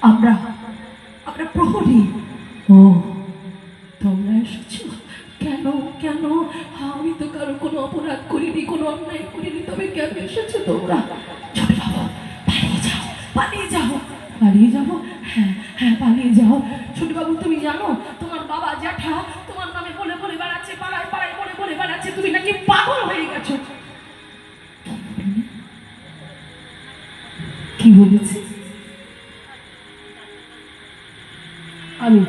আমরা আমরা প্রহরী। ও, তোমরা এসেছো কেন? কেন? আমি তো কারো কোনো অপরাধ করিনি, কোনো অন্যায় করিনি, তবে কেন এসেছো তোমরা? ছোট বাবু, পালিয়ে যাও, পালিয়ে যাও। পালিয়ে যাবো? হ্যাঁ হ্যাঁ, পালিয়ে যাও। ছোট বাবু, তুমি জানো তোমার বাবা জ্যাঠা তোমার নামে বলে বলে বেড়াচ্ছে, পাড়ায় পাড়ায় বলে বলে বেড়াচ্ছে তুমি নাকি পাগল হয়ে গেছো। কি বলেছি? আমি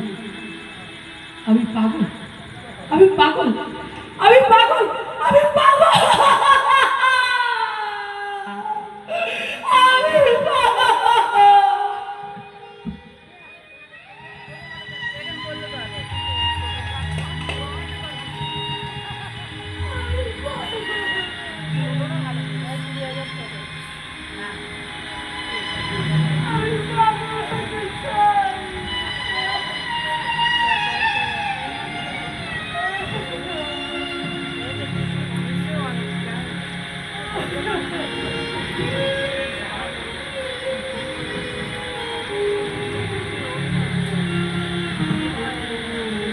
আমি পাগল, আমি পাগল, আমি পাগল, আমি পাগল, আমি পাগল।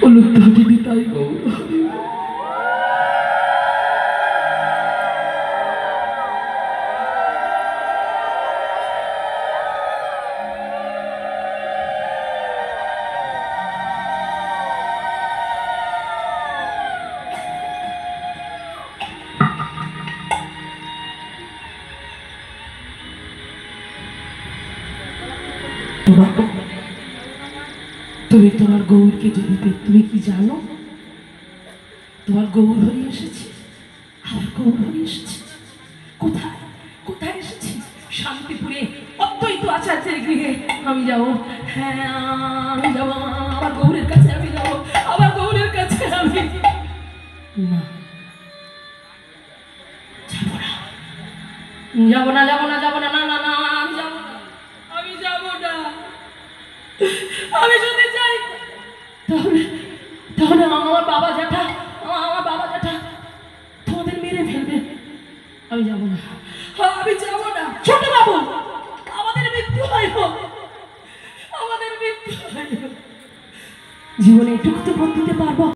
অনুদ্ধাটিনি তাই গৌর। তুমি তোমার গৌরকে যদি তুমি কি জানো? তোমার গৌর হয়ে এসেছে, আমার গৌর হয়ে এসেছে। কোথায় কোথায় এসেছি? শান্তিপুরে অদ্বৈত আচার্যের গৃহে আমি যাবো। হ্যাঁ, আমি যাবো আমার গৌরের কাছে, আমি যাবো আমার গৌরের কাছে। আমি না, যাবো না, যাবো না, যাবো না, না না না, আমি যাবো না, আমি যাবো না। আমি যদি যাই তাহলে তাহলে আমার বাবা জ্যাঠা, আমার বাবা জ্যাঠা তোমাদের মেরে ফেলবে। আমি যাবো না, আমি যাবো না। ছোট বাবু, আমাদের মৃত্যু হয় হোক, আমাদের মৃত্যু হয় হোক। জীবনে এটুকু তো বদলাতে পারবো।